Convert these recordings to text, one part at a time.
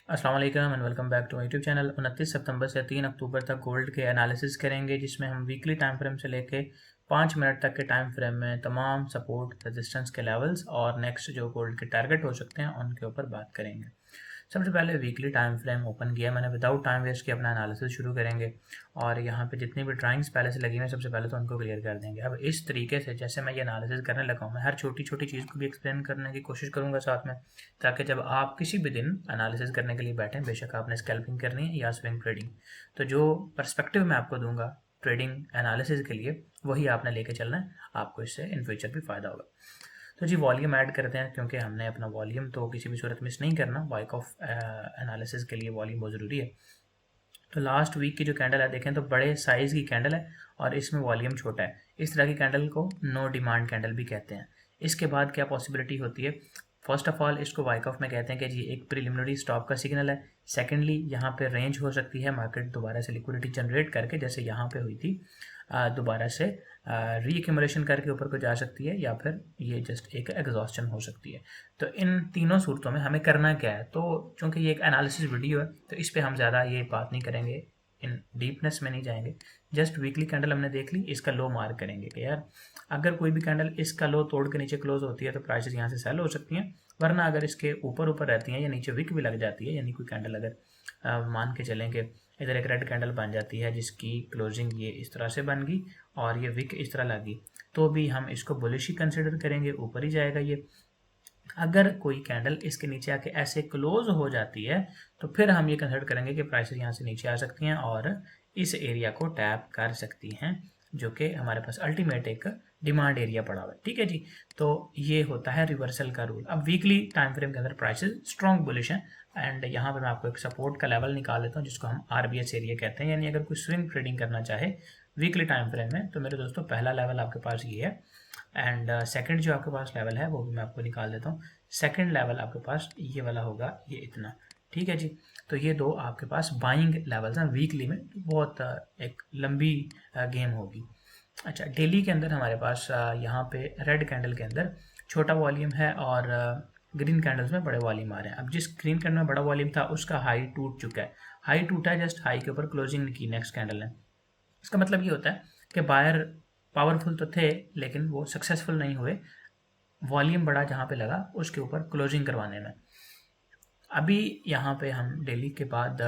अस्सलाम वालेकुम and welcome back to my YouTube channel. 29 सितंबर से 3 अक्टूबर तक गोल्ड के एनालिसिस करेंगे, जिसमें हम वीकली टाइम फ्रेम से लेके 5 मिनट तक के टाइम फ्रेम में तमाम सपोर्ट रेजिस्टेंस के लेवल्स और नेक्स्ट जो गोल्ड के टारगेट हो सकते हैं उनके ऊपर बात करेंगे। सबसे पहले वीकली टाइम फ्रेम ओपन किया मैंने, विदाउट टाइम वेस्ट किया अपना एनालिसिस शुरू करेंगे। और यहाँ पे जितनी भी ड्राइंग्स पहले से लगी हुई हैं सबसे पहले तो उनको क्लियर कर देंगे। अब इस तरीके से जैसे मैं ये एनालिसिस करने लगा हूँ, मैं हर छोटी छोटी चीज़ को भी एक्सप्लेन करने की कोशिश करूँगा साथ में, ताकि जब आप किसी भी दिन एनालिसिस करने के लिए बैठें, बेशक आपने स्कैल्पिंग करनी है या स्विंग ट्रेडिंग, तो जो पर्सपेक्टिव मैं आपको दूंगा ट्रेडिंग एनालिसिस के लिए वही आपने लेके चलना है। आपको इससे इन फ्यूचर भी फ़ायदा होगा। तो जी वॉल्यूम ऐड करते हैं, क्योंकि हमने अपना वॉल्यूम तो किसी भी सूरत मिस नहीं करना। वाइक ऑफ एनालिसिस के लिए वॉल्यूम बहुत ज़रूरी है। तो लास्ट वीक की जो कैंडल है देखें तो बड़े साइज़ की कैंडल है और इसमें वॉल्यूम छोटा है। इस तरह की कैंडल को नो डिमांड कैंडल भी कहते हैं। इसके बाद क्या पॉसिबिलिटी होती है? फर्स्ट ऑफ ऑल इसको वाइक ऑफ में कहते हैं कि जी एक प्रिलिमिनरी स्टॉप का सिग्नल है। सेकेंडली यहाँ पे रेंज हो सकती है, मार्केट दोबारा से लिक्विडिटी जनरेट करके जैसे यहाँ पे हुई थी दोबारा से रीएक्यूमुलेशन करके ऊपर को जा सकती है, या फिर ये जस्ट एक एग्जॉस्शन हो सकती है। तो इन तीनों सूरतों में हमें करना क्या है? तो चूंकि ये एक एनालिसिस वीडियो है तो इस पर हम ज़्यादा ये बात नहीं करेंगे, इन डीपनेस में नहीं जाएंगे। जस्ट वीकली कैंडल हमने देख ली, इसका लो मार्क करेंगे कि यार अगर कोई भी कैंडल इसका लो तोड़ के नीचे क्लोज होती है तो प्राइसेस यहाँ से सेल हो सकती हैं, वरना अगर इसके ऊपर ऊपर रहती हैं या नीचे विक भी लग जाती है, यानी कोई कैंडल अगर मान के चलेंगे इधर एक रेड कैंडल बन जाती है जिसकी क्लोजिंग ये इस तरह से बन गई और ये विक इस तरह लगी, तो भी हम इसको बुलिश ही कंसिडर करेंगे, ऊपर ही जाएगा ये। अगर कोई कैंडल इसके नीचे आके ऐसे क्लोज हो जाती है तो फिर हम ये कंसिडर करेंगे कि प्राइसेस यहाँ से नीचे आ सकती हैं और इस एरिया को टैप कर सकती हैं, जो कि हमारे पास अल्टीमेट एक डिमांड एरिया पड़ा हुआ है। ठीक है जी, तो ये होता है रिवर्सल का रूल। अब वीकली टाइम फ्रेम के अंदर प्राइसेस स्ट्रॉन्ग बुलिश हैं एंड यहाँ पे मैं आपको एक सपोर्ट का लेवल निकाल लेता हूँ जिसको हम आरबीएस एरिया कहते हैं। यानी अगर कोई स्विंग ट्रेडिंग करना चाहे वीकली टाइम फ्रेम में तो मेरे दोस्तों पहला लेवल आपके पास ये है एंड सेकंड जो आपके पास लेवल है वो भी मैं आपको निकाल देता हूँ। सेकंड लेवल आपके पास ये वाला होगा, ये इतना। ठीक है जी, तो ये दो आपके पास बाइंग लेवल्स हैं वीकली में। बहुत एक लंबी गेम होगी। अच्छा, डेली के अंदर हमारे पास यहाँ पे रेड कैंडल के अंदर छोटा वॉल्यूम है और ग्रीन कैंडल्स में बड़े वॉल्यूम आ रहे हैं। अब जिस ग्रीन कैंडल में बड़ा वॉल्यूम था उसका हाई टूट चुका है। हाई टूटा है, जस्ट हाई के ऊपर क्लोजिंग की नेक्स्ट कैंडल है। इसका मतलब ये होता है कि बायर पावरफुल तो थे लेकिन वो सक्सेसफुल नहीं हुए वॉल्यूम बड़ा जहाँ पे लगा उसके ऊपर क्लोजिंग करवाने में। अभी यहाँ पे हम डेली के बाद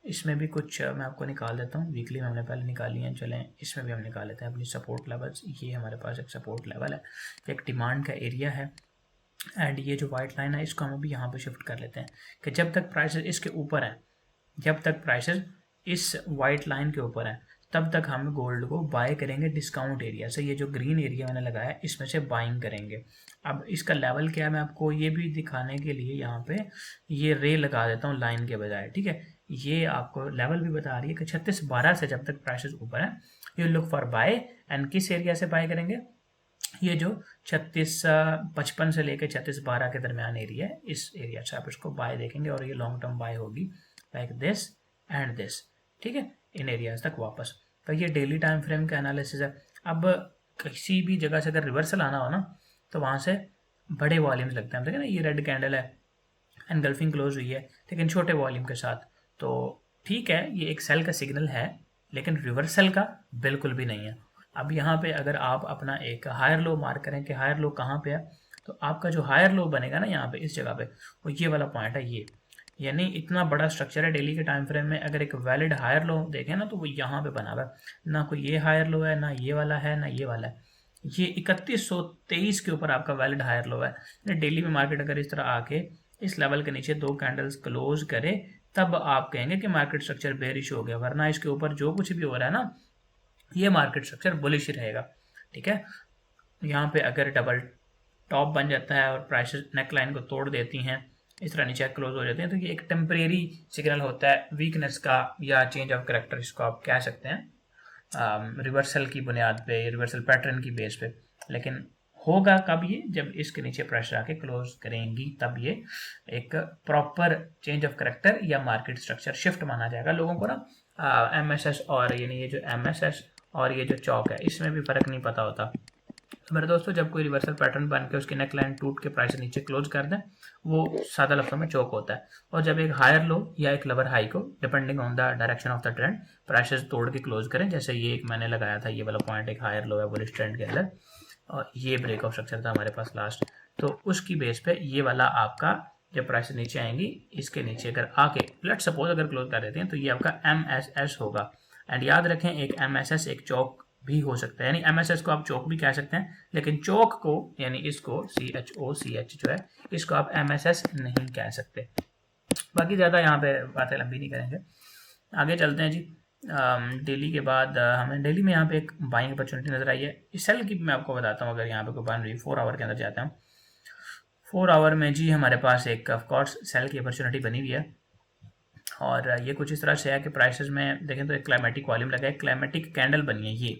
इसमें भी कुछ मैं आपको निकाल देता हूँ। वीकली में हमने पहले निकाली हैं, चलें इसमें भी हम निकाल लेते हैं अपनी सपोर्ट लेवल्स। ये हमारे पास एक सपोर्ट लेवल है, एक डिमांड का एरिया है एंड ये जो वाइट लाइन है इसको हम अभी यहाँ पे शिफ्ट कर लेते हैं कि जब तक प्राइसेस इसके ऊपर हैं, जब तक प्राइसेस इस वाइट लाइन के ऊपर हैं तब तक हम गोल्ड को बाय करेंगे डिस्काउंट एरिया से। ये जो ग्रीन एरिया मैंने लगाया इसमें से बाइंग करेंगे। अब इसका लेवल क्या है मैं आपको ये भी दिखाने के लिए यहाँ पे ये रे लगा देता हूँ लाइन के बजाय। ठीक है, ये आपको लेवल भी बता रही है कि 36-12 से जब तक प्राइसेस ऊपर है you look for buy. And किस एरिया से बाय करेंगे? ये जो 36-55 से लेकर 36-12 के दरमियान एरिया है, इस एरिया से आप इसको बाय देखेंगे और ये लॉन्ग टर्म बाय होगी लाइक दिस एंड दिस। ठीक है, इन एरियाज तक वापस। तो ये डेली टाइम फ्रेम का एनालिसिस है। अब किसी भी जगह से अगर रिवर्सल आना हो ना तो वहाँ से बड़े वॉल्यूम्स लगते हैं। देखिए ना, ये रेड कैंडल है, एनगल्फिंग क्लोज हुई है लेकिन छोटे वॉल्यूम के साथ, तो ठीक है ये एक सेल का सिग्नल है लेकिन रिवर्सल का बिल्कुल भी नहीं है। अब यहाँ पे अगर आप अपना एक हायर लो मार्क करें कि हायर लो कहाँ पे है, तो आपका जो हायर लो बनेगा ना यहाँ पे इस जगह पे वो ये वाला पॉइंट है ये। यानी इतना बड़ा स्ट्रक्चर है डेली के टाइम फ्रेम में, अगर एक वैलिड हायर लो देखें ना तो वो यहाँ पे बना हुआ है। ना कोई ये हायर लो है, ना ये वाला है, ना ये वाला है। ये 3123 के ऊपर आपका वैलिड हायर लो है। डेली में मार्केट अगर इस तरह आके इस लेवल के नीचे दो कैंडल्स क्लोज करे तब आप कहेंगे कि मार्केट स्ट्रक्चर बेरिश हो गया, वरना इसके ऊपर जो कुछ भी हो रहा है ना ये मार्केट स्ट्रक्चर बुलिश ही रहेगा। ठीक है, यहाँ पे अगर डबल टॉप बन जाता है और प्राइसेस नेक लाइन को तोड़ देती हैं, इस तरह नीचे क्लोज हो जाते हैं, तो ये एक टेम्परेरी सिग्नल होता है वीकनेस का या चेंज ऑफ करेक्टर इसको आप कह सकते हैं, रिवर्सल की बुनियाद पे, रिवर्सल पैटर्न की बेस पे। लेकिन होगा कब ये? जब इसके नीचे प्रेशर आके क्लोज करेंगी तब ये एक प्रॉपर चेंज ऑफ करेक्टर या मार्केट स्ट्रक्चर शिफ्ट माना जाएगा। लोगों को ना एमएसएस और यानी ये जो एमएसएस और ये जो चौक है इसमें भी फर्क नहीं पता होता। तो मेरे दोस्तों जब कोई रिवर्सल पैटर्न बन के उसकी नेक लाइन टूट के प्राइस नीचे क्लोज कर दें, वो सादा लफ्ज़ों में चौक होता है। और जब एक हायर लो या एक लोअर हाई को depending on the direction of the trend prices तोड़ के क्लोज करें, जैसे ये एक मैंने लगाया था, ये वाला पॉइंट एक हायर लो है बुलिश ट्रेंड के अंदर, और ये ब्रेक ऑफ स्ट्रक्चर था हमारे पास लास्ट, तो उसकी बेस पे ये वाला आपका जब प्राइस नीचे आएंगी इसके नीचे अगर आके लेट सपोज अगर क्लोज कर देते हैं तो ये आपका MSS होगा। एंड याद रखें एक MSS एक चौक भी हो सकता है, यानी MSS को आप चौक भी कह सकते हैं, लेकिन चौक को यानी इसको CHOCH जो है इसको आप MSS नहीं कह सकते। बाकी ज़्यादा यहाँ पे बातें लंबी नहीं करेंगे, आगे चलते हैं जी। डेली के बाद हमें डेली में यहाँ पे एक बाइंग अपॉर्चुनिटी नजर आई है। इस सेल की मैं आपको बताता हूँ, अगर यहाँ पे कोई बन रही 4 आवर के अंदर जाता हूँ, 4 आवर में जी हमारे पास एक ऑफकोर्स सेल की अपॉर्चुनिटी बनी हुई है। और ये कुछ इस तरह से है कि प्राइसेस में देखें तो एक क्लाइमेटिक वॉल्यूम लगा है, क्लाइमेटिक कैंडल बनी है ये,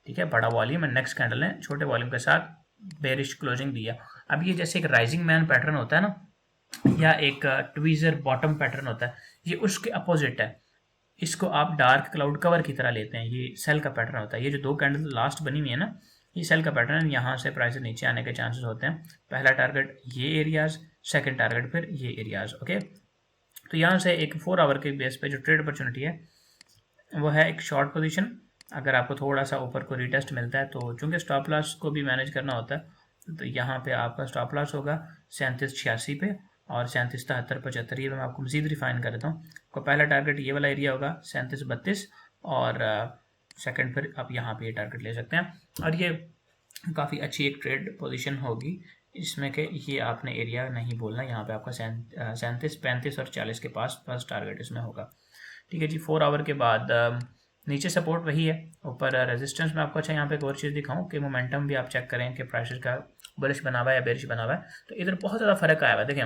ठीक है, बड़ा वॉल्यूम है, नेक्स्ट कैंडल है छोटे वॉल्यूम के साथ बेरिश क्लोजिंग दिया। अब ये जैसे एक राइजिंग मैन पैटर्न होता है ना, या एक ट्वीजर बॉटम पैटर्न होता है, ये उसके अपोजिट है। इसको आप डार्क क्लाउड कवर की तरह लेते हैं, ये सेल का पैटर्न होता है। ये जो 2 कैंडल लास्ट बनी हुई है ना, ये सेल का पैटर्न है, यहाँ से प्राइस नीचे आने के चांसेस होते हैं। पहला टारगेट ये एरियाज, सेकंड टारगेट फिर ये एरियाज, ओके। तो यहाँ से एक 4 आवर के बेस पे जो ट्रेड अपॉर्चुनिटी है वो है एक शॉर्ट पोजीशन। अगर आपको थोड़ा सा ऊपर को रिटेस्ट मिलता है तो चूंकि स्टॉप लॉस को भी मैनेज करना होता है, तो यहाँ पे आपका स्टॉप लॉस होगा 3786 पे और 3773 ये मैं आपको मजीद रिफाइन कर देता हूँ। आपका पहला टारगेट ये वाला एरिया होगा 3732 और सेकंड फिर आप यहाँ पे ये टारगेट ले सकते हैं। और ये काफ़ी अच्छी एक ट्रेड पोजीशन होगी इसमें कि ये आपने एरिया नहीं बोलना, यहाँ पे आपका 37, 35 और 40 के पास फर्स्ट टारगेट इसमें होगा, ठीक है जी। 4 आवर के बाद नीचे सपोर्ट वही है, ऊपर रेजिस्टेंस में आपको अच्छा यहाँ पे एक और चीज़ दिखाऊं कि मोमेंटम भी आप चेक करें कि प्राइसेस का बुलिश बना हुआ है या बेरिश बना हुआ है, तो इधर बहुत ज़्यादा फर्क आया हुआ है। देखें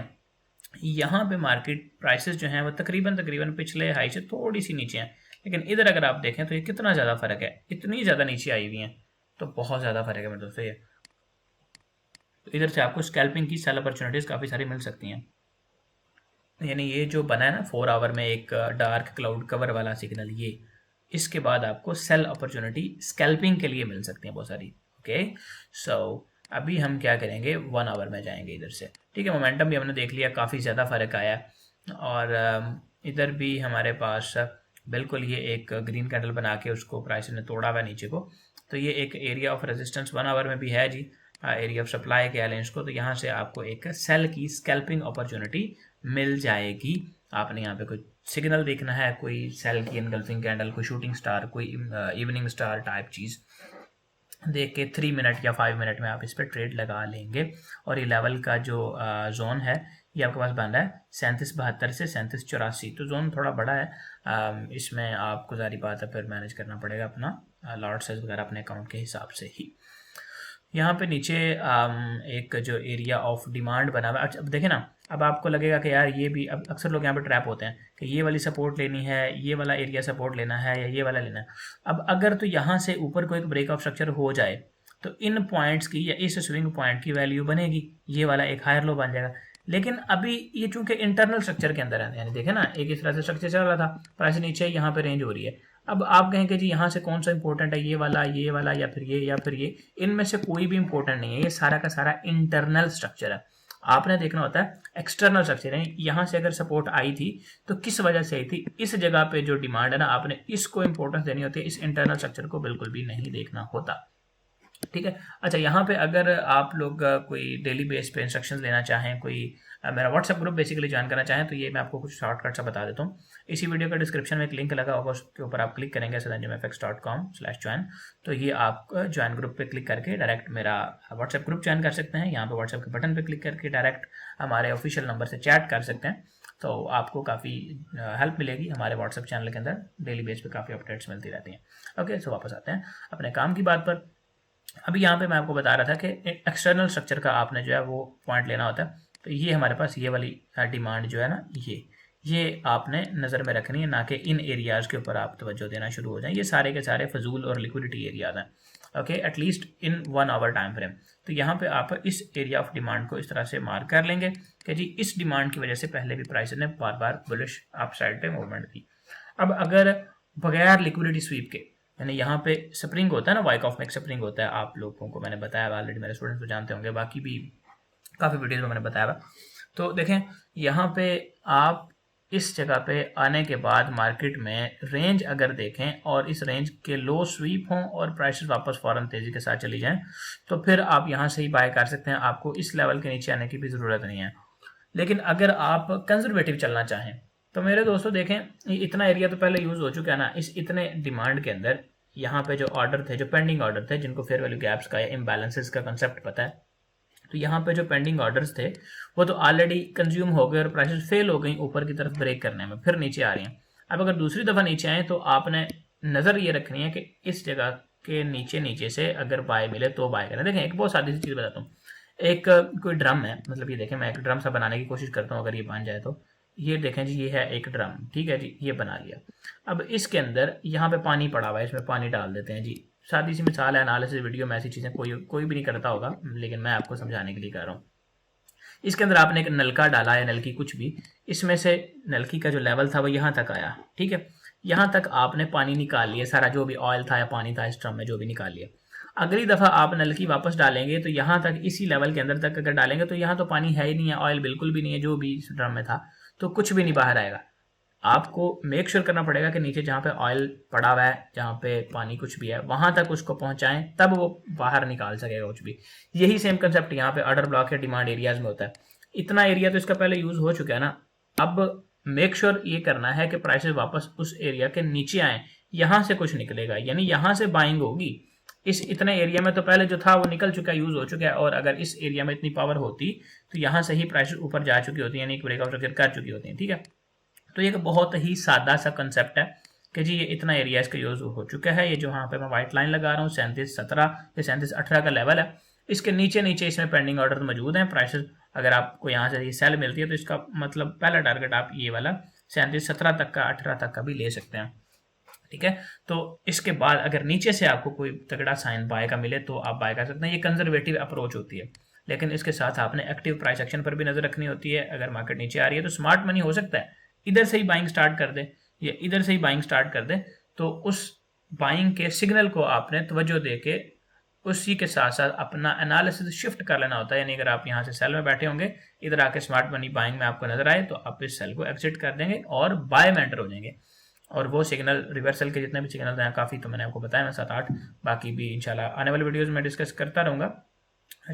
यहाँ पे मार्केट प्राइसेस जो हैं वो तकरीबन पिछले हाई से थोड़ी सी नीचे हैं, लेकिन इधर अगर आप देखें तो ये कितना ज़्यादा फर्क है, इतनी ज़्यादा नीचे आई हुई हैं, तो बहुत ज़्यादा फर्क है मेरे दोस्तों ये। तो इधर से आपको स्कैल्पिंग की सेल अपॉर्चुनिटीज़ काफ़ी सारी मिल सकती हैं। यानी ये जो बना है ना 4 आवर में एक डार्क क्लाउड कवर वाला सिग्नल, ये इसके बाद आपको सेल अपॉर्चुनिटी स्कैल्पिंग के लिए मिल सकती है बहुत सारी, ओके। सो अभी हम क्या करेंगे 1 आवर में जाएंगे इधर से, ठीक है। मोमेंटम भी हमने देख लिया, काफ़ी ज़्यादा फर्क आया और इधर भी हमारे पास बिल्कुल ये एक ग्रीन कैंडल बना के उसको प्राइस ने तोड़ा हुआ नीचे को, तो ये एक एरिया ऑफ रेजिस्टेंस 1 आवर में भी है जी, एरिया ऑफ सप्लाई के लें इसको, तो यहाँ से आपको एक सेल की स्कैल्पिंग अपॉर्चुनिटी मिल जाएगी। आपने यहाँ पे कोई सिग्नल देखना है, कोई सेल की इनगल्फिंग कैंडल, कोई शूटिंग स्टार, कोई इवनिंग स्टार टाइप चीज़ देख के 3 मिनट या 5 मिनट में आप इस पर ट्रेड लगा लेंगे। और ये लेवल का जो जोन है ये आपके पास बन रहा है 3772 से 3784, तो जोन थोड़ा बड़ा है, इसमें आपको जारी बात है फिर मैनेज करना पड़ेगा अपना लॉट साइज वगैरह अपने अकाउंट के हिसाब से ही। यहाँ पे नीचे एक जो एरिया ऑफ डिमांड बना हुआ है, अब देखें ना, अब आपको लगेगा कि यार ये भी, अब अक्सर लोग यहाँ पे ट्रैप होते हैं कि ये वाली सपोर्ट लेनी है, ये वाला एरिया सपोर्ट लेना है या ये वाला लेना है। अब अगर तो यहाँ से ऊपर कोई ब्रेक ऑफ स्ट्रक्चर हो जाए तो इन पॉइंट्स की या इस स्विंग पॉइंट की वैल्यू बनेगी, ये वाला एक हायर लो बन जाएगा। लेकिन अभी ये चूंकि इंटरनल स्ट्रक्चर के अंदर है, यानी देखें ना एक इस तरह से स्ट्रक्चर चल रहा था, प्राइस नीचे यहाँ पे रेंज हो रही है। अब आप कहेंगे जी यहाँ से कौन सा इंपॉर्टेंट है, ये वाला या फिर ये या फिर ये, इनमें से कोई भी इंपॉर्टेंट नहीं है, ये सारा का सारा इंटरनल स्ट्रक्चर है। आपने देखना होता है एक्सटर्नल स्ट्रक्चर है, यहाँ से अगर सपोर्ट आई थी तो किस वजह से आई थी, इस जगह पे जो डिमांड है ना आपने इसको इंपॉर्टेंस देनी होती है, इस इंटरनल स्ट्रक्चर को बिल्कुल भी नहीं देखना होता, ठीक है। अच्छा यहाँ पे अगर आप लोग कोई डेली बेस पे इंस्ट्रक्शंस लेना चाहें, कोई मेरा व्हाट्सएप ग्रुप बेसिकली ज्वाइन करना चाहें, तो ये मैं आपको कुछ शॉर्टकट सा बता देता हूँ। इसी वीडियो का डिस्क्रिप्शन में एक लिंक लगा होगा, उसके ऊपर आप क्लिक करेंगे sadanjumfx.com/join, तो ये आप ज्वाइन ग्रुप पे क्लिक करके डायरेक्ट मेरा व्हाट्सएप ग्रुप ज्वाइन कर सकते हैं। यहाँ पे व्हाट्सएप के बटन पे क्लिक करके डायरेक्ट हमारे ऑफिशियल नंबर से चैट कर सकते हैं, तो आपको काफ़ी हेल्प मिलेगी। हमारे व्हाट्सएप चैनल के अंदर डेली बेस पे काफ़ी अपडेट्स मिलती रहती हैं। ओके, सो वापस आते हैं अपने काम की बात पर। अभी यहाँ पे मैं आपको बता रहा था कि एक्सटर्नल स्ट्रक्चर का आपने जो है वो पॉइंट लेना होता है, तो ये हमारे पास ये वाली डिमांड जो है ना, ये आपने नज़र में रखनी है, ना कि इन एरियाज़ के ऊपर आप तवज्जो देना शुरू हो जाएं। ये सारे के सारे फजूल और लिक्विडिटी एरियाज़ हैं, okay, at least in 1 hour time frame. तो यहाँ पे आप इस एरिया ऑफ डिमांड को इस तरह से मार्क कर लेंगे कि जी इस डिमांड की वजह से पहले भी प्राइस ने बार बार बुलिश अप साइड पे मूवमेंट दी। अब अगर बगैर लिक्विडिटी स्वीप के यानी यहाँ पे स्प्रिंग होता है ना, वाइकॉफ में एक स्प्रिंग होता है, आप लोगों को मैंने बताया हुआ ऑलरेडी, मेरे स्टूडेंट्स तो जानते होंगे, बाकी भी काफ़ी वीडियोज़ में मैंने बताया हुआ। तो देखें यहाँ पे आप इस जगह पे आने के बाद मार्केट में रेंज अगर देखें और इस रेंज के लो स्वीप हों और प्राइसेस वापस फ़ौरन तेज़ी के साथ चली जाएं, तो फिर आप यहाँ से ही बाय कर सकते हैं, आपको इस लेवल के नीचे आने की भी ज़रूरत नहीं है। लेकिन अगर आप कंजर्वेटिव चलना चाहें तो मेरे दोस्तों देखें, इतना एरिया तो पहले यूज़ हो चुका है ना, इस इतने डिमांड के अंदर यहाँ पे जो ऑर्डर थे, जो पेंडिंग ऑर्डर थे, जिनको फेयर वैल्यू गैप्स का या इम्बैलेंसेस का कंसेप्ट पता है, तो यहाँ पे जो पेंडिंग ऑर्डर्स थे वो तो ऑलरेडी कंज्यूम हो गए और प्राइसेस फेल हो गई ऊपर की तरफ ब्रेक करने में, फिर नीचे आ रही हैं। अब अगर दूसरी दफ़ा नीचे आए तो आपने नज़र ये रखनी है कि इस जगह के नीचे नीचे से अगर बाय मिले तो बाय करें। देखें एक बहुत सादी सी चीज़ बताता हूँ, एक कोई ड्रम है, मतलब ये देखें मैं एक ड्रम सा बनाने की कोशिश करता हूँ, अगर ये बन जाए तो ये देखें जी, ये है एक ड्रम, ठीक है जी, ये बना लिया। अब इसके अंदर यहाँ पे पानी पड़ा हुआ है, इसमें पानी डाल देते हैं जी, सादी सी मिसाल है, एनालिसिस वीडियो में ऐसी चीज़ें कोई भी नहीं करता होगा, लेकिन मैं आपको समझाने के लिए कर रहा हूँ। इसके अंदर आपने एक नलका डाला है, नलकी कुछ भी, इसमें से नलकी का जो लेवल था वो यहाँ तक आया, ठीक है, यहाँ तक आपने पानी निकाल लिया सारा, जो भी ऑयल था या पानी था इस ड्रम में जो भी निकाल लिया। अगली दफ़ा आप नलकी वापस डालेंगे तो यहाँ तक, इसी लेवल के अंदर तक अगर डालेंगे तो यहाँ तो पानी है ही नहीं है, ऑयल बिल्कुल भी नहीं है, जो भी इस ड्रम में था, तो कुछ भी नहीं बाहर आएगा। आपको मेक श्योर करना पड़ेगा कि नीचे जहाँ पे ऑयल पड़ा हुआ है, जहाँ पे पानी कुछ भी है, वहां तक उसको पहुंचाएं, तब वो बाहर निकाल सकेगा कुछ भी। यही सेम कंसेप्ट यहाँ पे ऑर्डर ब्लॉक या डिमांड एरियाज में होता है। इतना एरिया तो इसका पहले यूज हो चुका है ना, अब मेक श्योर ये करना है कि प्राइसेस वापस उस एरिया के नीचे आए, यहां से कुछ निकलेगा, यानी यहां से बाइंग होगी। इस इतने एरिया में तो पहले जो था वो निकल चुका है, यूज हो चुका है, और अगर इस एरिया में इतनी पावर होती तो यहाँ से ही प्राइसेस ऊपर जा चुकी होती है, यानी ब्रेकआउट स्ट्रक्चर कर चुकी होती है, ठीक है। तो ये बहुत ही सादा सा कंसेप्ट है कि जी ये इतना एरिया इसका यूज हो चुका है। ये जो यहाँ पे मैं व्हाइट लाइन लगा रहा हूँ 37-17 या 37-18 का लेवल है, इसके नीचे नीचे इसमें पेंडिंग ऑर्डर मौजूद हैं। प्राइसेस अगर आपको यहाँ से ये सेल मिलती है तो इसका मतलब पहला टारगेट आप ये वाला 37-17 तक का, 18 तक का भी ले सकते हैं, ठीक है। तो इसके बाद अगर नीचे से आपको कोई तगड़ा साइन बाय का मिले तो आप बाय कर सकते हैं। ये कंजर्वेटिव अप्रोच होती है, लेकिन इसके साथ आपने एक्टिव प्राइस एक्शन पर भी नजर रखनी होती है। अगर मार्केट नीचे आ रही है तो स्मार्ट मनी हो सकता है इधर से ही बाइंग स्टार्ट कर दे या इधर से ही बाइंग स्टार्ट कर दे, तो उस बाइंग के सिग्नल को आपने तवज्जो दे के उसी के साथ साथ अपना एनालिसिस शिफ्ट कर लेना होता है। यानी अगर आप यहाँ से सेल में बैठे होंगे, इधर आके स्मार्ट मनी बाइंग में आपको नजर आए तो आप इस सेल को एग्जिट कर देंगे और बाय में एंटर हो जाएंगे। और वो सिग्नल, रिवर्सल के जितने भी सिग्नल हैं काफ़ी, तो मैंने आपको बताया मैं 7-8, बाकी भी इंशाल्लाह आने वाले वीडियोज़ में डिस्कस करता रहूँगा।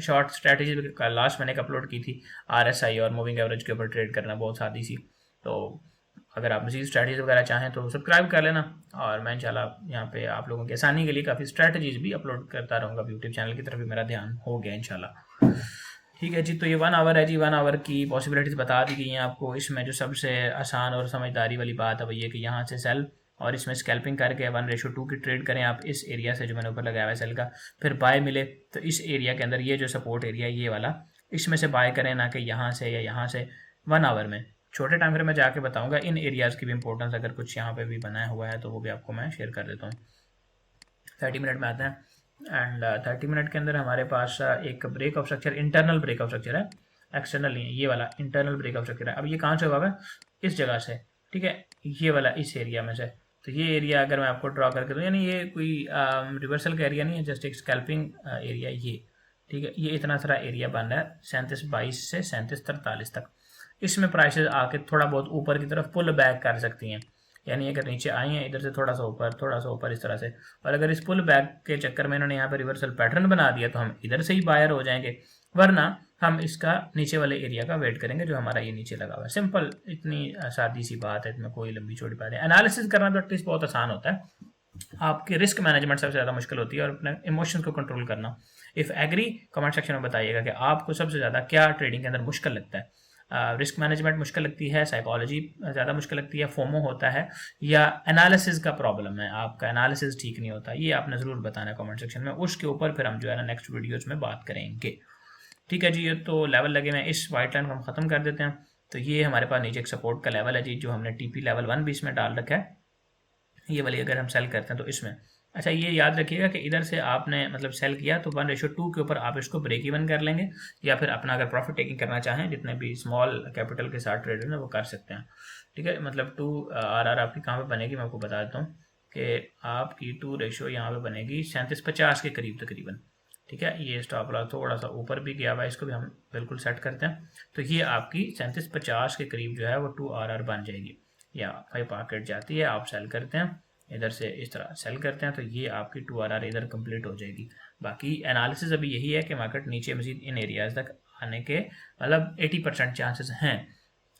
शॉर्ट स्ट्रैटेजी का लास्ट मैंने एक अपलोड की थी, RSI और मूविंग एवरेज के ऊपर ट्रेड करना, बहुत सादी सी। तो अगर आप मज़ीद स्ट्रैटेजी वगैरह चाहें तो सब्सक्राइब कर लेना, और मैं इंशाल्लाह यहाँ पे आप लोगों की आसानी के लिए काफ़ी स्ट्रैटेजीज भी अपलोड करता रहूँगा। यूट्यूब चैनल की तरफ भी मेरा ध्यान हो गया इंशाल्लाह। ठीक है जी, तो ये 1 आवर है जी, 1 आवर की पॉसिबिलिटीज़ बता दी गई हैं आपको। इसमें जो सबसे आसान और समझदारी वाली बात है वो ये कि यहाँ से सेल और इसमें स्कैल्पिंग करके 1:2 की ट्रेड करें आप इस एरिया से जो मैंने ऊपर लगाया हुआ है सेल का। फिर बाय मिले तो इस एरिया के अंदर ये जो सपोर्ट एरिया ये वाला, इसमें से बाय करें, ना कि यहाँ से या यहाँ से। 1 आवर में छोटे टाइम फ्रेम में जाके बताऊंगा इन एरियाज़ की भी इंपॉर्टेंस, अगर कुछ यहाँ पे भी बनाया हुआ है तो वो भी आपको मैं शेयर कर देता हूँ। 30 मिनट में आते हैं, एंड 30 मिनट के अंदर हमारे पास एक break of structure, internal break of structure है, एक्सटर्नल नहीं है, ये वाला इंटरनल ब्रेक ऑफ स्ट्रक्चर है। अब ये कहाँ से हुआ है? इस जगह से, ठीक है, ये वाला इस एरिया में से। तो ये एरिया अगर मैं आपको ड्रॉ करके दूँ, यानी ये कोई रिवर्सल का एरिया नहीं है, जस्ट एक स्कैल्पिंग एरिया ये, ठीक है। ये इतना सारा एरिया बन रहा है 37.22 से 37.43 तक। इसमें प्राइसेस आके थोड़ा बहुत ऊपर की तरफ पुल बैक कर सकती हैं, यानी अगर नीचे आई हैं इधर से थोड़ा सा ऊपर इस तरह से, और अगर इस पुल बैक के चक्कर में इन्होंने यहाँ पर रिवर्सल पैटर्न बना दिया तो हम इधर से ही बायर हो जाएंगे, वरना हम इसका नीचे वाले एरिया का वेट करेंगे जो हमारा ये नीचे लगा हुआ है। सिंपल, इतनी सादी सी बात है, इसमें कोई लंबी चौड़ी बात है। एनालिसिस करना तो एटलीस्ट बहुत आसान होता है, आपकी रिस्क मैनेजमेंट सबसे ज़्यादा मुश्किल होती है और अपने इमोशंस को कंट्रोल करना। इफ़ एग्री, कमेंट सेक्शन में बताइएगा कि आपको सबसे ज़्यादा क्या ट्रेडिंग के अंदर मुश्किल लगता है। रिस्क मैनेजमेंट मुश्किल लगती है, साइकोलॉजी ज़्यादा मुश्किल लगती है, फोमो होता है, या एनालिसिस का प्रॉब्लम है, आपका एनालिसिस ठीक नहीं होता। ये आपने ज़रूर बताना है कमेंट सेक्शन में, उसके ऊपर फिर हम जो है ना नेक्स्ट वीडियोज़ में बात करेंगे। ठीक है जी, ये तो लेवल लगे हुए हैं, इस वाइट लाइन को हम ख़त्म कर देते हैं। तो ये हमारे पास नीचे एक सपोर्ट का लेवल है जी, जो हमने TP लेवल 1 भी इसमें डाल रखा है, ये वाली अगर हम सेल करते हैं तो इसमें। अच्छा, ये याद रखिएगा कि इधर से आपने मतलब सेल किया तो 1:2 के ऊपर आप इसको ब्रेक इवन कर लेंगे, या फिर अपना अगर प्रॉफिट टेकिंग करना चाहें, जितने भी स्मॉल कैपिटल के साथ ट्रेडर हैं वो कर सकते हैं, ठीक है। मतलब 2 RR आपकी कहाँ पे बनेगी मैं आपको बता देता हूँ कि आपकी 2 रेशो यहाँ पे बनेगी 37-50 के करीब तकरीबन। ठीक है, ये स्टॉप लॉस थोड़ा सा ऊपर भी गया हुआ है, इसको भी हम बिल्कुल सेट करते हैं। तो ये आपकी 37-50 के करीब जो है वो 2RR बन जाएगी। या 5 मार्केट जाती है, आप सेल करते हैं इधर से, इस तरह सेल करते हैं, तो ये आपकी 2RR इधर कंप्लीट हो जाएगी। बाकी एनालिसिस अभी यही है कि मार्केट नीचे मजीद इन एरियाज तक आने के मतलब 80% चांसेस हैं,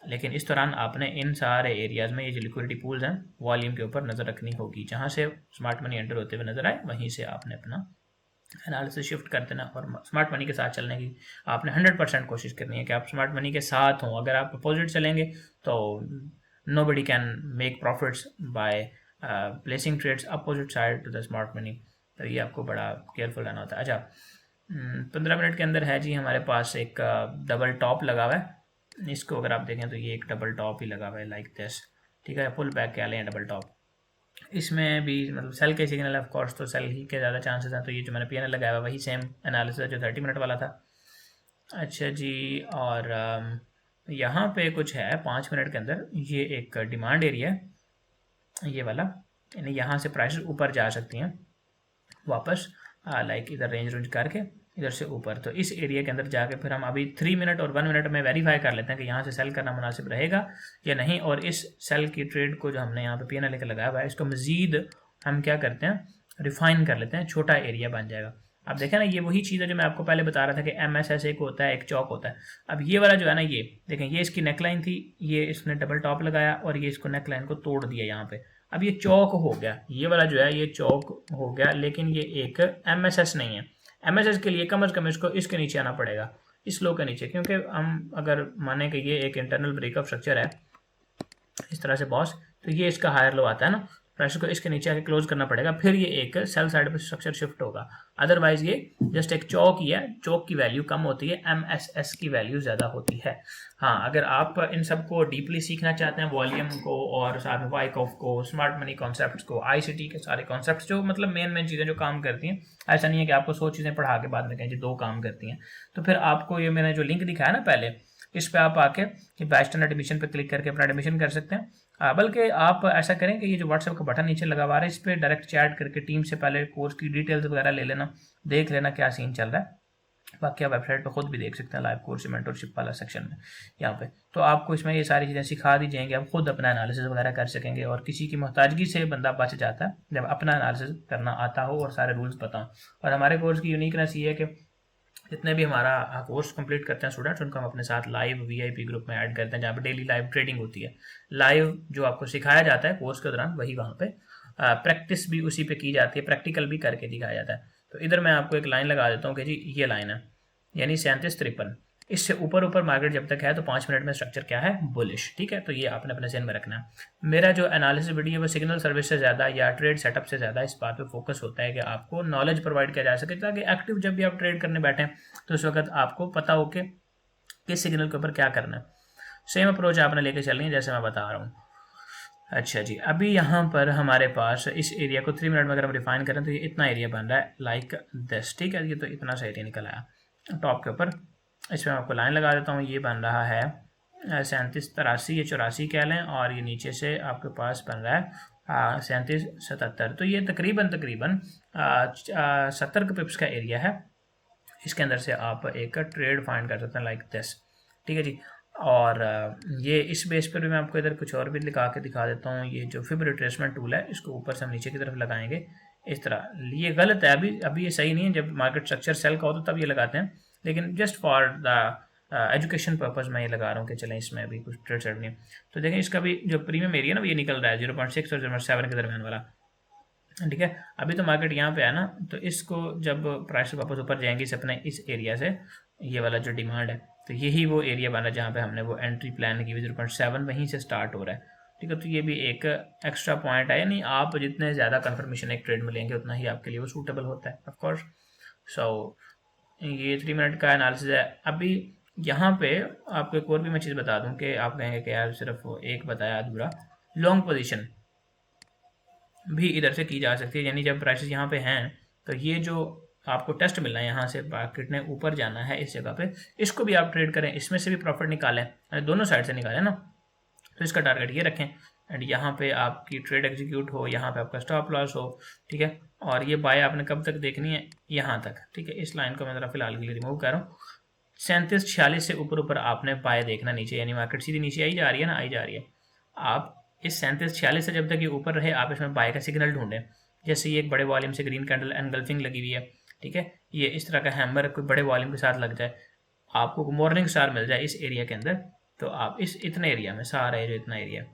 लेकिन इस दौरान आपने इन सारे एरियाज में ये जो लिक्विडिटी पूल्स हैं वॉल्यूम के ऊपर नज़र रखनी होगी। जहाँ से स्मार्ट मनी एंटर होते हुए नजर आए वहीं से आपने अपना एनालिसिस शिफ्ट कर देना, और स्मार्ट मनी के साथ चलने की आपने 100% कोशिश करनी है कि आप स्मार्ट मनी के साथ हों। अगर आप अपोजिट चलेंगे तो nobody can make profits by placing trades opposite side to the smart money। तो ये आपको बड़ा केयरफुल रहना होता है। अच्छा, 15 मिनट के अंदर है जी हमारे पास एक डबल टॉप लगा हुआ है। इसको अगर आप देखें तो ये एक डबल टॉप ही लगा हुआ है लाइक दिस। ठीक है, पुल बैक कह लें डबल टॉप। इसमें भी मतलब सेल के सिग्नल ऑफ कोर्स, तो सेल ही के ज़्यादा चांसेस हैं। तो ये जो मैंने पीएनएल लगाया हुआ वही सेम एनालिसिस जो 30 मिनट वाला था। अच्छा जी, और यहाँ पे कुछ है 5 मिनट के अंदर, ये एक डिमांड एरिया है ये वाला, यानी यहाँ से प्राइस ऊपर जा सकती हैं वापस, लाइक इधर रेंज रेंज करके इधर से ऊपर। तो इस एरिया के अंदर जाके फिर हम अभी 3 मिनट और 1 मिनट में वेरीफाई कर लेते हैं कि यहाँ से सेल करना मुनासिब रहेगा या नहीं। और इस सेल की ट्रेड को जो हमने यहाँ पे पीएनएल लेकर लगाया हुआ है, इसको मजीद हम क्या करते हैं, रिफाइन कर लेते हैं, छोटा एरिया बन जाएगा। अब देखें ना, ये वही चीज़ है जो मैं आपको पहले बता रहा था कि MSS एक होता है, एक चौक होता है। अब ये वाला जो है ना, ये देखें, ये इसकी नेकलाइन थी, ये इसने डबल टॉप लगाया और ये इसको नेकलाइन को तोड़ दिया यहाँ पे। अब ये चौक हो गया, ये वाला जो है ये चौक हो गया, लेकिन ये एक MSS नहीं है। MSS के लिए कम से कम इसको इसके नीचे आना पड़ेगा, इस लो के नीचे, क्योंकि हम अगर माने कि ये एक इंटरनल ब्रेकअप स्ट्रक्चर है इस तरह से बॉस, तो ये इसका हायर लो आता है ना, प्रेशर को इसके नीचे आके क्लोज करना पड़ेगा, फिर ये एक सेल साइड पे स्ट्रक्चर शिफ्ट होगा। अदरवाइज ये जस्ट एक चौक ही है, चौक की वैल्यू कम होती है, MSS की वैल्यू ज़्यादा होती है। हाँ, अगर आप इन सब को डीपली सीखना चाहते हैं, वॉल्यूम को और साथ में वाइकॉफ को, स्मार्ट मनी कॉन्सेप्ट्स को, ICT के सारे कॉन्सेप्ट्स जो मतलब मेन चीज़ें जो काम करती हैं, ऐसा नहीं है कि आपको 100 चीज़ें पढ़ा के बाद में कहें जी 2 काम करती हैं। तो फिर आपको ये मैंने जो लिंक दिखाया ना पहले, इस पे आप आके बैचलर एडमिशन पे क्लिक करके अपना एडमिशन कर सकते हैं। बल्कि आप ऐसा करें कि ये जो व्हाट्सएप का बटन नीचे लगा हुआ है, इस पर डायरेक्ट चैट करके टीम से पहले कोर्स की डिटेल्स वगैरह ले लेना, देख लेना क्या सीन चल रहा है। बाकी आप वेबसाइट पर खुद भी देख सकते हैं, लाइव कोर्स मेंटरशिप वाला सेक्शन में यहाँ पे। तो आपको इसमें ये सारी चीज़ें सिखा दी जाएंगी, आप खुद अपना एनालिसिस वगैरह कर सकेंगे, और किसी की मोहताजगी से बंदा बच जाता है जब अपना एनालिसिस करना आता हो और सारे रूल्स पता हो। और हमारे कोर्स की यूनिकनेस ये है कि जितने भी हमारा कोर्स कंप्लीट करते हैं स्टूडेंट्स, उनको हम अपने साथ लाइव VIP ग्रुप में ऐड करते हैं, जहाँ पे डेली लाइव ट्रेडिंग होती है। लाइव जो आपको सिखाया जाता है कोर्स के दौरान, वही वहाँ पे प्रैक्टिस भी उसी पे की जाती है, प्रैक्टिकल भी करके दिखाया जाता है। तो इधर मैं आपको एक लाइन लगा देता हूँ कि जी ये लाइन है, यानी 37-53, इससे ऊपर मार्केट जब तक है तो 5 मिनट में स्ट्रक्चर क्या है, बुलिश। ठीक है, तो ये आपने अपने ज़हन में रखना है। मेरा जो एनालिसिस वीडियो है वो सिग्नल सर्विस से ज़्यादा या ट्रेड सेटअप से ज़्यादा इस बात पे फोकस होता है कि आपको नॉलेज प्रोवाइड किया जा सके, ताकि एक्टिव जब भी आप ट्रेड करने बैठें तो उस वक्त आपको पता हो कि किस सिग्नल के ऊपर क्या करना है। सेम अप्रोच आपने लेके चलनी है जैसे मैं बता रहा हूँ। अच्छा जी, अभी यहाँ पर हमारे पास इस एरिया को 3 मिनट में अगर हम रिफाइन करें तो ये इतना एरिया बन रहा है लाइक दिस। ठीक है, ये तो इतना सा एरिया निकल आया टॉप के ऊपर। इसमें आपको लाइन लगा देता हूँ, ये बन रहा है 37-83 या 84 कह लें, और ये नीचे से आपके पास बन रहा है 37-77। तो ये तकरीबन 70 के पिप्स का एरिया है। इसके अंदर से आप एक ट्रेड फाइंड कर सकते हैं लाइक दिस। ठीक है जी, और ये इस बेस पर भी मैं आपको इधर कुछ और भी लिखा के दिखा देता हूँ। ये जो फिब रिट्रेसमेंट टूल है, इसको ऊपर से हम नीचे की तरफ लगाएंगे इस तरह। ये गलत है, अभी ये सही नहीं है। जब मार्केट स्ट्रक्चर सेल का हो तो तब ये लगाते हैं, लेकिन just for the education purpose मैं ये लगा रहा हूँ कि चलें इसमें अभी कुछ ट्रेड सेट नहीं। तो देखें इसका भी जो प्रीमियम एरिया ना ये निकल रहा है 0.6 और 0.7 के दरमियान वाला। ठीक है, अभी तो मार्केट यहाँ पे है ना, तो इसको जब प्राइस वापस ऊपर जाएंगी इस अपने इस एरिया से, ये वाला जो डिमांड है, तो यही वो एरिया बना जहाँ पे हमने वो एंट्री प्लान की हुई 0.7 वहीं से स्टार्ट हो रहा है। ठीक है, तो ये भी एक एक्स्ट्रा पॉइंट है, यानी आप जितने ज़्यादा कंफर्मेशन एक ट्रेड में लेंगे उतना ही आपके लिए वो सूटेबल होता है ऑफ कोर्स। सो ये 3 मिनट का एनालिसिस है। अभी यहाँ पे आपको एक और भी मैं चीज़ बता दूँ कि आप कहेंगे कि यार सिर्फ एक बताया अधूरा। लॉन्ग पोजीशन भी इधर से की जा सकती है, यानी जब प्राइसेस यहाँ पे हैं तो ये जो आपको टेस्ट मिलना है यहाँ से मार्केट ने ऊपर जाना है इस जगह पे, इसको भी आप ट्रेड करें, इसमें से भी प्रॉफिट निकालें, दोनों साइड से निकालें ना। तो इसका टारगेट ये रखें एंड यहाँ पे आपकी ट्रेड एग्जीक्यूट हो, यहाँ पे आपका स्टॉप लॉस हो, ठीक है। और ये बाय आपने कब तक देखनी है, यहाँ तक, ठीक है। इस लाइन को मैं ज़रा फिलहाल के लिए रिमूव कर रहा हूँ। 37-46 से ऊपर आपने बाय देखना नीचे, यानी मार्केट सीधी नीचे आई जा रही है ना, आई जा रही है। आप इस 37-46 से जब तक ये ऊपर रहे आप इसमें बाय का सिग्नल ढूंढें। जैसे ये एक बड़े वॉल्यूम से ग्रीन कैंडल एनगल्फिंग लगी हुई है, ठीक है, ये इस तरह का हैमर कोई बड़े वॉल्यूम के साथ लग जाए, आपको मॉर्निंग स्टार मिल जाए इस एरिया के अंदर, तो आप इस इतने एरिया में, सारा है जो इतना एरिया,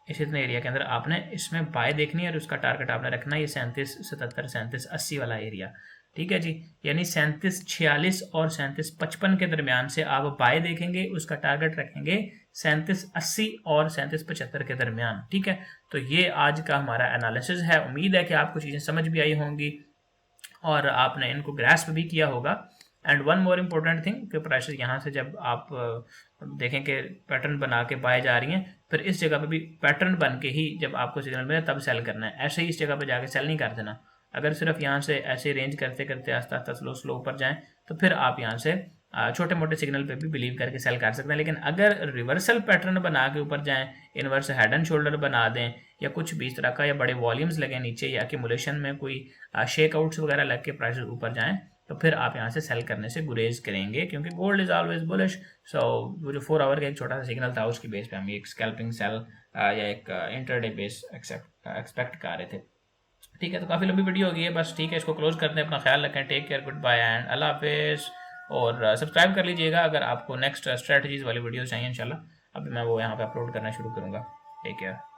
इस इतने एरिया के अंदर आपने इसमें बाय देखनी है और उसका टारगेट आपने रखना है ये 37-77, 37-80 वाला एरिया, ठीक है जी। यानी 37-46 और 37-55 के दरमियान से आप बाय देखेंगे, उसका टारगेट रखेंगे 37-80 और 37-75 के दरमियान, ठीक है। तो ये आज का हमारा एनालिसिस है। उम्मीद है कि आपको चीज़ें समझ भी आई होंगी और आपने इनको ग्रास्प भी किया होगा। And one more important thing कि प्राइसेस यहाँ से जब आप देखें कि पैटर्न बना के बाय जा रही हैं, फिर इस जगह पे भी पैटर्न बन के ही जब आपको सिग्नल मिले तब सेल करना है। ऐसे ही इस जगह पे जाके सेल नहीं कर देना। अगर सिर्फ यहाँ से ऐसे रेंज करते करते आस्ता आस्ता स्लो स्लो ऊपर जाएं तो फिर आप यहाँ से छोटे मोटे सिग्नल पे भी बिलीव करके सेल कर सकते हैं। लेकिन अगर रिवर्सल पैटर्न बना के ऊपर जाएं, इनवर्स हेड एंड शोल्डर बना दें या कुछ भी इस तरह का, या बड़े वॉल्यूम्स लगे नीचे या एक्यूमुलेशन में कोई शेकआउट्स वगैरह लग के प्राइसेस ऊपर जाएं, तो फिर आप यहाँ से सेल करने से गुरेज करेंगे, क्योंकि गोल्ड इज ऑलवेज बुलिश। सो वो जो 4 आवर का एक छोटा सा सिग्नल था उसकी बेस पे हम एक स्कैल्पिंग सेल या एक इंटरडे बेस एक्सपेक्ट कर रहे थे, ठीक है। तो काफ़ी लंबी वीडियो हो गई है, बस ठीक है, इसको क्लोज करते हैं। अपना ख्याल रखें, take care, goodbye and अल्लाह हाफिज़। और सब्सक्राइब कर लीजिएगा अगर आपको नेक्स्ट स्ट्रेटजीज वाली वीडियोस चाहिए इंशाल्लाह। अभी मैं वो यहाँ पे अपलोड करना शुरू करूँगा। Take care.